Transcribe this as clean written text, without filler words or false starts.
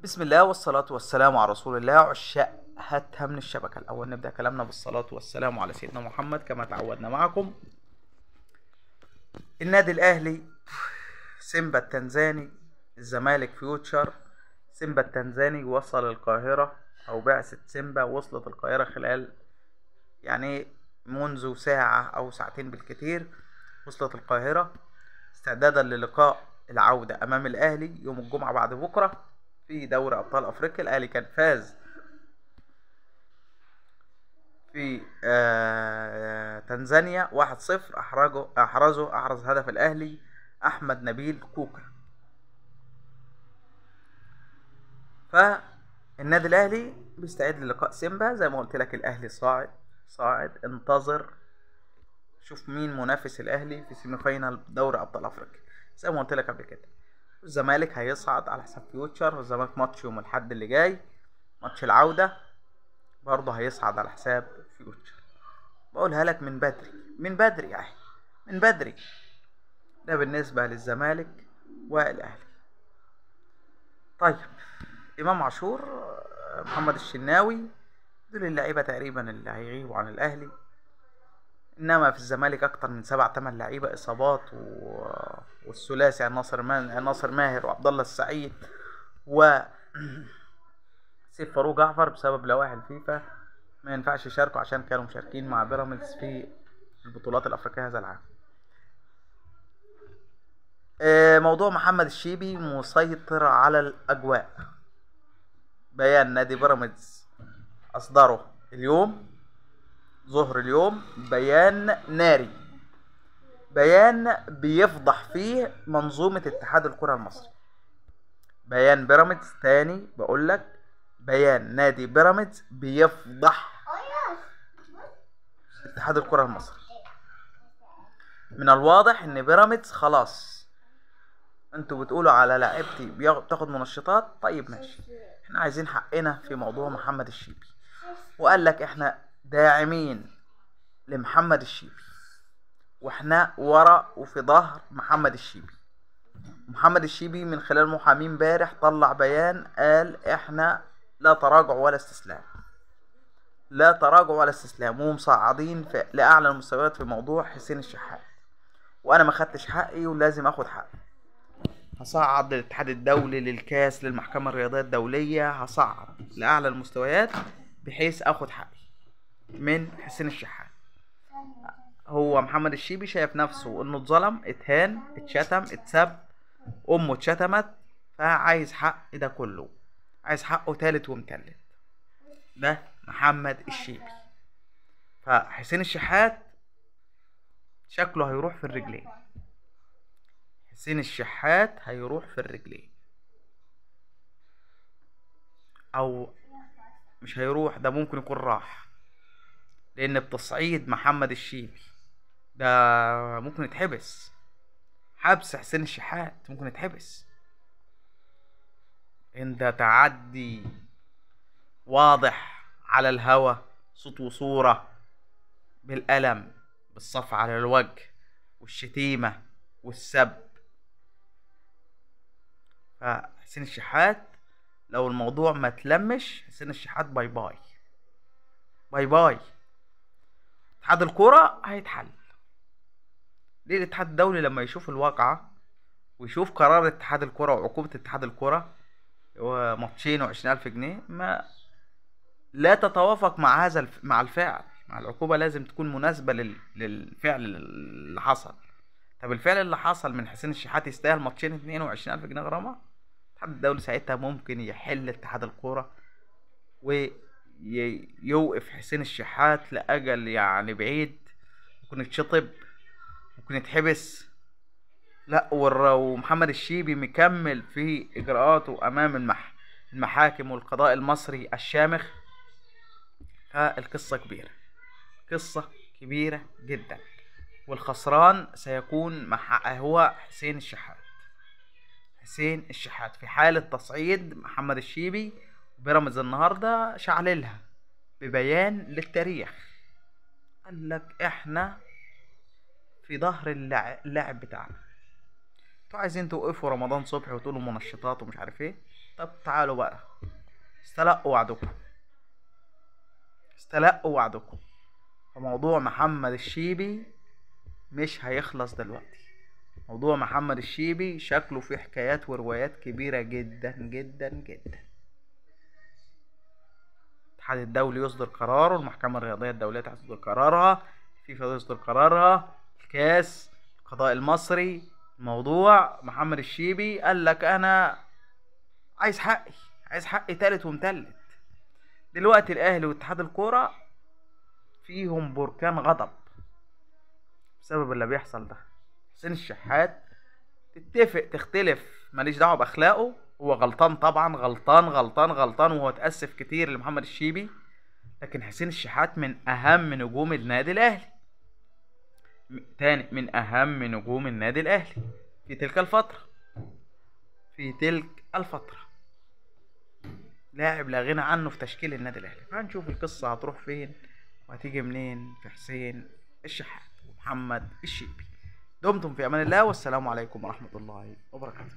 بسم الله والصلاة والسلام على رسول الله. عشاق هاتها من الشبكة، الأول نبدأ كلامنا بالصلاة والسلام على سيدنا محمد كما تعودنا معكم. النادي الأهلي، سيمبا التنزاني، الزمالك فيوتشر. سيمبا التنزاني وصل القاهرة، أو بعثة سيمبا وصلت القاهرة خلال منذ ساعة أو ساعتين بالكثير. وصلت القاهرة استعدادا للقاء العودة أمام الأهلي يوم الجمعة بعد بكرة في دوري أبطال أفريقيا. الأهلي كان فاز في تنزانيا 1-0. أحرز هدف الأهلي أحمد نبيل كوكا. فالنادي الأهلي بيستعد للقاء سيمبا. زي ما قلت لك الأهلي صاعد. انتظر شوف مين منافس الأهلي في سيمي فاينال دوري أبطال أفريقيا زي ما قلت لك قبل كده. الزمالك هيصعد على حساب فيوتشر. الزمالك ماتش يوم الأحد اللي جاي، ماتش العودة، برضه هيصعد على حساب فيوتشر. بقولها لك من بدري يعني من بدري. ده بالنسبة للزمالك والأهلي. طيب، إمام عاشور، محمد الشناوي، دول اللعيبة تقريبا اللي هيغيبوا عن الأهلي. إنما في الزمالك أكتر من 7-8 لعيبة إصابات، والثلاثي ناصر ماهر وعبد الله السعيد و سيف فاروق جعفر بسبب لوائح الفيفا ما ينفعش يشاركوا عشان كانوا مشاركين مع بيراميدز في البطولات الأفريقية هذا العام. موضوع محمد الشيبي مسيطر على الأجواء. بيان نادي بيراميدز أصدره اليوم ظهر اليوم، بيان ناري، بيان بيفضح فيه منظومة اتحاد الكرة المصري. بيان بيراميدز، تاني بقول لك، بيان نادي بيراميدز بيفضح اتحاد الكرة المصري. من الواضح ان بيراميدز خلاص، انتوا بتقولوا على لاعبتي بتاخد منشطات، طيب ماشي، احنا عايزين حقنا في موضوع محمد الشيبي. وقال لك احنا داعمين لمحمد الشيبي، واحنا ورا وفي ظهر محمد الشيبي. محمد الشيبي من خلال محاميه امبارح طلع بيان قال احنا لا تراجع ولا استسلام، لا تراجع ولا استسلام، ومصعدين لاعلى المستويات في موضوع حسين الشحات. وانا ما خدتش حقي ولازم اخد حقي. هصعد للاتحاد الدولي، للكاس، للمحكمة الرياضية الدولية، هصعد لأعلى المستويات بحيث اخد حقي من حسين الشحات. هو محمد الشيبي شايف نفسه انه اتظلم، اتهان، اتشتم، اتسب، امه اتشتمت، فعايز حق ده كله، عايز حقه تالت ومتلت. ده محمد الشيبي. فحسين الشحات شكله هيروح في الرجلين. حسين الشحات هيروح في الرجلين، او مش هيروح، ده ممكن يكون راح، لان بتصعيد محمد الشيبي ده ممكن يتحبس. حبس حسين الشحات ممكن يتحبس. ان ده تعدي واضح على الهوا، صوت وصورة، بالألم، بالصف على الوجه، والشتيمة والسب. فحسين الشحات لو الموضوع ما تلمش، حسين الشحات باي باي باي باي. اتحاد الكرة هيتحل. ليه؟ الاتحاد الدولي لما يشوف الواقعة ويشوف قرار اتحاد الكرة وعقوبة اتحاد الكرة، هو ماتشين و20,000 جنيه، ما لا تتوافق مع مع الفعل، مع العقوبة لازم تكون مناسبة للفعل اللي حصل. طب الفعل اللي حصل من حسين الشحات يستاهل ماتشين 22,000 جنيه غرامة؟ الاتحاد الدولي ساعتها ممكن يحل اتحاد الكورة ويوقف حسين الشحات لأجل بعيد. ممكن يتشطب، ممكن يتحبس. لا، ومحمد الشيبي مكمل في إجراءاته أمام المحاكم والقضاء المصري الشامخ. القصة كبيرة، قصة كبيرة جدا، والخسران سيكون هو حسين الشحات. حسين الشحات في حالة تصعيد محمد الشيبي. بيراميدز النهاردة شعللها ببيان للتاريخ، قال لك احنا في ظهر اللاعب بتاعنا، انتوا عايزين توقفوا رمضان صبحي وتقولوا منشطات ومش عارف ايه؟ طب تعالوا بقى، استلقوا وعدكم، استلقوا وعدكم. فموضوع محمد الشيبي مش هيخلص دلوقتي. موضوع محمد الشيبي شكله فيه حكايات وروايات كبيرة جدا جدا جدا. الاتحاد الدولي يصدر قراره، المحكمة الرياضية الدولية تصدر قرارها، الفيفا يصدر قرارها، الكاس، القضاء المصري. موضوع محمد الشيبي قال لك انا عايز حقي، عايز حقي تالت ومتلت. دلوقتي الاهلي واتحاد الكورة فيهم بركان غضب بسبب اللي بيحصل ده. حسين الشحات تتفق تختلف ماليش دعوه باخلاقه، هو غلطان طبعا، غلطان غلطان غلطان، وهو اتاسف كتير لمحمد الشيبي. لكن حسين الشحات من اهم نجوم النادي الاهلي، تاني من اهم نجوم النادي الاهلي في تلك الفتره، في تلك الفتره لاعب لا غنى عنه في تشكيل النادي الاهلي. فهنشوف القصه هتروح فين وهتيجي منين في حسين الشحات ومحمد الشيبي. دمتم في امان الله، والسلام عليكم ورحمه الله وبركاته.